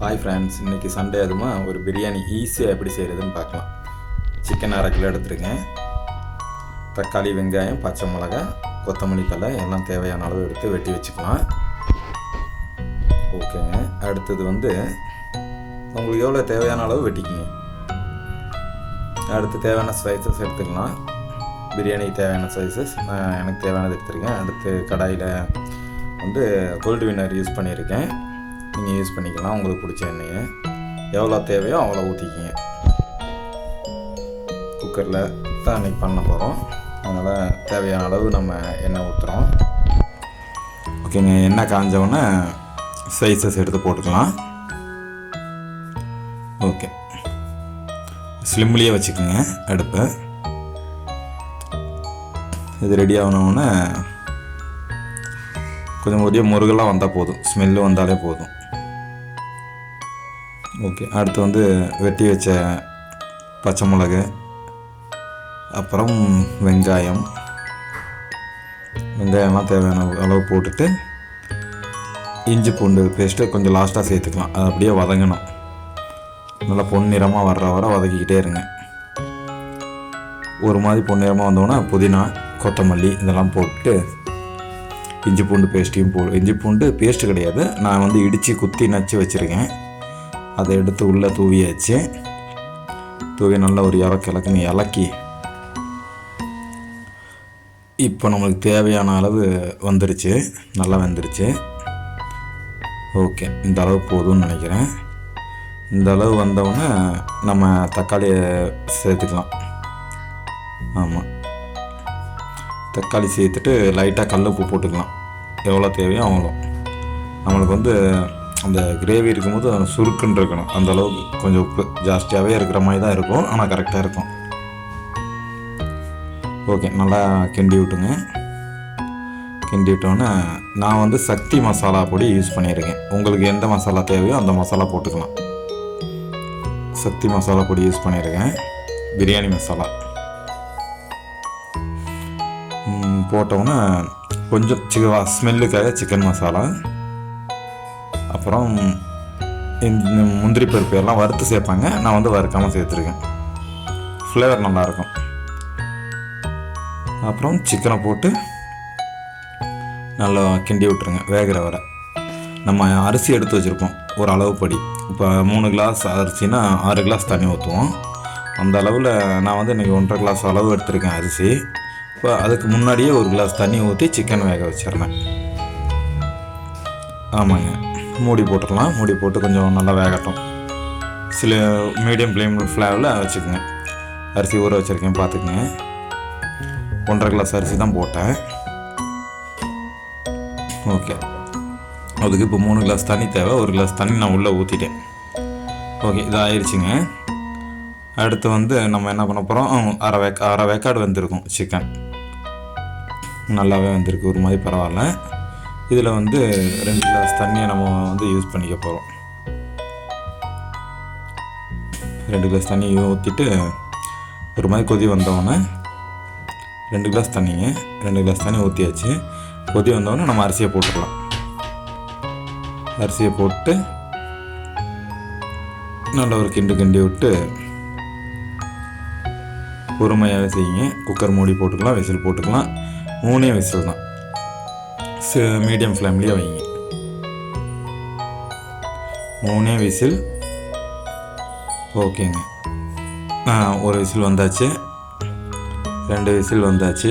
Hi friends, இன்றைக்கி Sunday அதுமா ஒரு பிரியாணி ஈஸியாக எப்படி செய்கிறதுன்னு பார்க்கலாம். சிக்கன் 1/2 கிலோ எடுத்துருக்கேன். தக்காளி, வெங்காயம், பச்சை மிளகாய், கொத்தமல்லி தழை எல்லாம் தேவையான அளவு எடுத்து வெட்டி வச்சுக்கலாம். ஓகேங்க. அடுத்தது உங்களுக்கு எவ்வளோ தேவையான அளவு வெட்டிக்கிங்க. அடுத்து தேவையான ஸ்லைசஸ் எடுத்துக்கலாம். பிரியாணிக்கு தேவையான ஸ்லைசஸ் எனக்கு தேவையானது எடுத்துருக்கேன். அடுத்து கடாயில் கோல்டு வின்னர் யூஸ் பண்ணியிருக்கேன். நீங்கள் யூஸ் பண்ணிக்கலாம். உங்களுக்கு பிடிச்ச எண்ணெயை எவ்வளோ தேவையோ அவ்வளோ ஊற்றிக்கிங்க. குக்கரில் தான் இன்றைக்கி பண்ண போகிறோம். அதனால் தேவையான அளவு நம்ம எண்ணெய் ஊற்றுறோம். ஓகேங்க. எண்ணெய் காஞ்சவுடனே ஸ்லைசஸ் எடுத்து போட்டுக்கலாம். ஓகே. ஸ்லிம்லேயே வச்சுக்கோங்க அடுப்பை. இது ரெடி ஆகணுன்னே கொஞ்சம் ஒரே முருகெல்லாம் வந்தால் போதும், ஸ்மெல்லு வந்தாலே போதும். ஓகே. அடுத்து வெட்டி வச்ச பச்சை மிளகு, அப்புறம் வெங்காயம்லாம் தேவையான அளவு போட்டுட்டு இஞ்சி பூண்டு பேஸ்ட்டு கொஞ்சம் லாஸ்ட்டாக சேர்த்துக்கலாம். அது அப்படியே வதங்கணும். நல்லா பொன்னிறமாக வர்ற வர வதக்கிக்கிட்டே இருங்க. ஒரு மாதிரி பொன்னிறமாக வந்தோன்னா புதினா, கொத்தமல்லி இதெல்லாம் போட்டு இஞ்சி பூண்டு பேஸ்ட்டையும் இஞ்சி பூண்டு பேஸ்ட்டு கிடையாது, நான் இடித்து குத்தி நச்சு வச்சுருக்கேன். அதை எடுத்து உள்ளே தூவி நல்லா ஒரு இலக்குன்னு இலக்கி இப்போ நம்மளுக்கு தேவையான அளவு வந்துருச்சு, நல்லா வெந்துருச்சு. ஓகே, இந்த அளவு போதும்னு நினைக்கிறேன். இந்த அளவு வந்தவுடனே நம்ம தக்காளியை சேர்த்துக்கலாம். ஆமாம், தக்காளி சேர்த்துட்டு லைட்டாக கல் உப்பு போட்டுக்கலாம். எவ்வளோ தேவையோ அவ்வளோ. நம்மளுக்கு அந்த கிரேவி இருக்கும்போது சுருக்குன்னு இருக்கணும். அந்த அளவுக்கு கொஞ்சம் உப்பு ஜாஸ்தியாகவே இருக்கிற மாதிரி தான் இருக்கும், ஆனால் கரெக்டாக இருக்கும். ஓகே, நல்லா கிண்டி விட்டுங்க. கிண்டி விட்டோன்னே நான் சக்தி மசாலா பொடி யூஸ் பண்ணியிருக்கேன். உங்களுக்கு எந்த மசாலா தேவையோ அந்த மசாலா போட்டுக்கலாம். சக்தி மசாலா பொடி யூஸ் பண்ணியிருக்கேன், பிரியாணி மசாலா. போட்டோன்னே கொஞ்சம் ஸ்மெல்லுக்காக சிக்கன் மசாலா, அப்புறம் இந்த முந்திரி பருப்பு எல்லாம் வறுத்து சேர்ப்பாங்க. நான் வறுக்காமல் சேர்த்துருக்கேன், ஃப்ளேவர் நல்லாயிருக்கும். அப்புறம் சிக்கனை போட்டு நல்லா கிண்டி விட்டுருங்க வேகிற வரை. நம்ம அரிசி எடுத்து வச்சுருப்போம் ஒரு அளவு படி. இப்போ 3 கிளாஸ் அரிசினா 6 கிளாஸ் தண்ணி ஊற்றுவோம். அந்த அளவில் நான் இன்றைக்கி 1.5 கிளாஸ் அளவு எடுத்துருக்கேன் அரிசி. இப்போ அதுக்கு முன்னாடியே 1 கிளாஸ் தண்ணி ஊற்றி சிக்கன் வேக வச்சிடறேன். ஆமாங்க, மூடி போட்டுடலாம். மூடி போட்டு கொஞ்சம் நல்லா வேகட்டும். சில மீடியம் ஃப்ளேமில் வச்சுக்கோங்க. அரிசி ஊற வச்சுருக்கேன், பார்த்துக்குங்க. 1.5 கிளாஸ் அரிசி தான் போட்டேன். ஓகே, அதுக்கு இப்போ 3 கிளாஸ் தண்ணி தேவை. 1 கிளாஸ் தண்ணி நான் உள்ளே ஊற்றிட்டேன். ஓகே, இது ஆயிடுச்சுங்க. அடுத்து நம்ம என்ன பண்ண போகிறோம், அரை வேக்காடு வெந்திருக்கும் சிக்கன். நல்லாவே வந்திருக்கு, ஒரு மாதிரி பரவாயில்ல. இதில் 2 கிளாஸ் தண்ணியை நம்ம யூஸ் பண்ணிக்க போகிறோம். 2 கிளாஸ் தண்ணியை ஊற்றிட்டு ஒரு மாதிரி கொதி வந்தோடனே 2 கிளாஸ் தண்ணிங்க, 2 கிளாஸ் தண்ணி ஊற்றியாச்சு. கொதி வந்தோடனே நம்ம அரிசியை போட்டுக்கலாம். அரிசியை போட்டு நல்ல ஒரு கிண்டி விட்டு பொறுமையாகவே செய்யுங்க. குக்கர் மூடி போட்டுக்கலாம், விசில் போட்டுக்கலாம். 3 விசில் தான், மீடியம் ஃப்ளேம்லேயே வைங்க. 3 விசில். ஓகேங்க. ஒரு விசில் வந்தாச்சு, 2 விசில் வந்தாச்சு.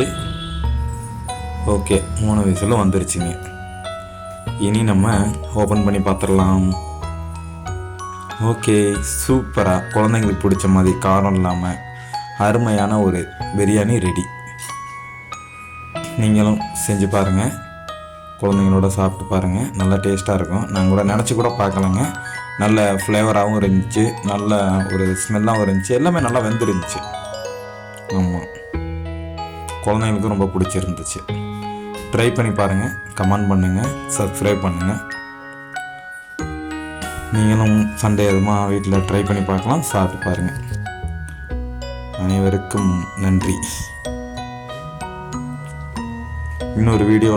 ஓகே, 3 விசிலும் வந்துருச்சுங்க. இனி நம்ம ஓப்பன் பண்ணி பார்த்துடலாம். ஓகே, சூப்பராக குழந்தைங்களுக்கு பிடிச்ச மாதிரி காரம் இல்லாமல் அருமையான ஒரு பிரியாணி ரெடி. நீங்களும் செஞ்சு பாருங்கள், குழந்தைங்களோட சாப்பிட்டு பாருங்கள். நல்லா டேஸ்ட்டாக இருக்கும். நான் கூட நினச்சி கூட பார்க்கலங்க. நல்ல ஃப்ளேவராகவும் இருந்துச்சு, நல்ல ஒரு ஸ்மெல்லாகவும் இருந்துச்சு, எல்லாமே நல்லா வெந்துருந்துச்சு. ஆமாம், குழந்தைங்களுக்கும் ரொம்ப பிடிச்சிருந்துச்சு. ட்ரை பண்ணி பாருங்கள், கமெண்ட் பண்ணுங்கள், சப்ஸ்கிரைப் பண்ணுங்கள். நீங்களும் சண்டே அதுமாக வீட்டில் ட்ரை பண்ணி பார்க்கலாம், சாப்பிட்டு பாருங்கள். அனைவருக்கும் நன்றி. இன்னொரு வீடியோ